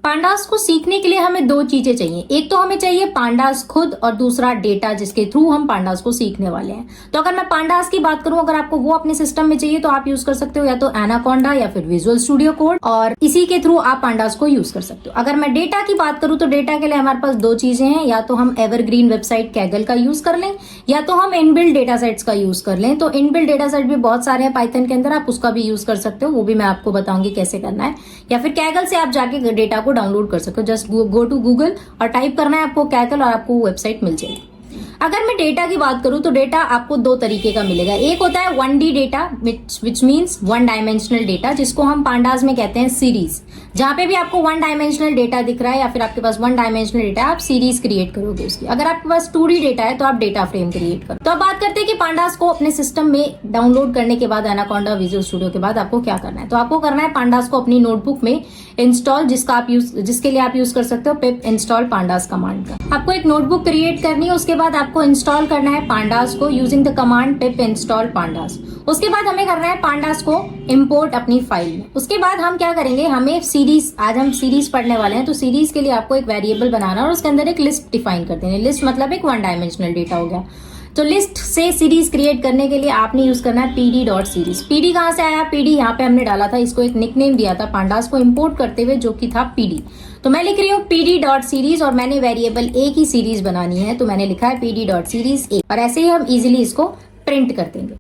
Pandas को सीखने के लिए हमें दो चीजें चाहिए। एक तो हमें चाहिए पांडास खुद और दूसरा डेटा जिसके थ्रू हम पांडास को सीखने वाले हैं। तो अगर मैं पांडास की बात करूं, अगर आपको वो अपने सिस्टम में चाहिए तो आप यूज कर सकते हो या तो एनाकोंडा या फिर विजुअल स्टूडियो कोड, और इसी के थ्रू आप पांडास को यूज कर सकते हो। अगर मैं डेटा की बात करूं तो डेटा के लिए हमारे पास दो चीजें हैं, या तो हम एवरग्रीन वेबसाइट कैगल का यूज कर लें या तो हम इनबिल्ट डेटा सेट्स का यूज कर लें। तो इनबिल्ट डेटा सेट भी बहुत सारे हैं पाइथन के अंदर, आप उसका भी यूज कर सकते हो, वो भी मैं आपको बताऊंगी कैसे करना है। या फिर कैगल से आप जाके डेटा को डाउनलोड कर सकते हो। जस्ट गो टू गूगल और टाइप करना है आपको कैगल और आपको वेबसाइट मिल जाएगी। अगर मैं डेटा की बात करूं तो डेटा आपको दो तरीके का मिलेगा। एक होता है 1D data which means one dimensional data, जिसको हम पांडास में कहते हैं सीरीज। जहां पे भी आपको वन डायमेंशनल डेटा दिख रहा है या फिर आपके पास वन डायमेंशनल डेटा है, आप सीरीज क्रिएट करोगे उसकी। अगर आपके पास 2D डेटा है तो आप डेटा फ्रेम क्रिएट करो। तो अब बात करते हैं कि पांडास को अपने सिस्टम में डाउनलोड करने के बाद एनाकोंडा विजुअल स्टूडियो के बाद आपको क्या करना है। तो आपको करना है पांडास को अपनी नोटबुक में इंस्टॉल, जिसके लिए आप यूज कर सकते हो पिप इंस्टॉल पांडास कमांड का। आपको एक नोटबुक क्रिएट करनी है, उसके बाद आपको इंस्टॉल करना है पांडास को using the command pip install pandas. उसके बाद हमें करना है पांडास को इंपोर्ट अपनी फाइल में। उसके बाद हम क्या करेंगे, हमें सीरीज, आज हम सीरीज पढ़ने वाले हैं तो सीरीज के लिए आपको एक वेरिएबल बनाना और उसके अंदर एक लिस्ट डिफाइन कर देंगे। लिस्ट मतलब एक वन डायमेंशनल डेटा हो गया। तो लिस्ट से सीरीज क्रिएट करने के लिए आपने यूज करना है pd.series। pd कहां से आया, pd यहाँ पे हमने डाला था, इसको एक निकनेम दिया था पांडास को इंपोर्ट करते हुए जो कि था pd। तो मैं लिख रही हूँ pd.series और मैंने वेरिएबल a की सीरीज बनानी है तो मैंने लिखा है pd.series a, और ऐसे ही हम इजिली इसको प्रिंट कर देंगे।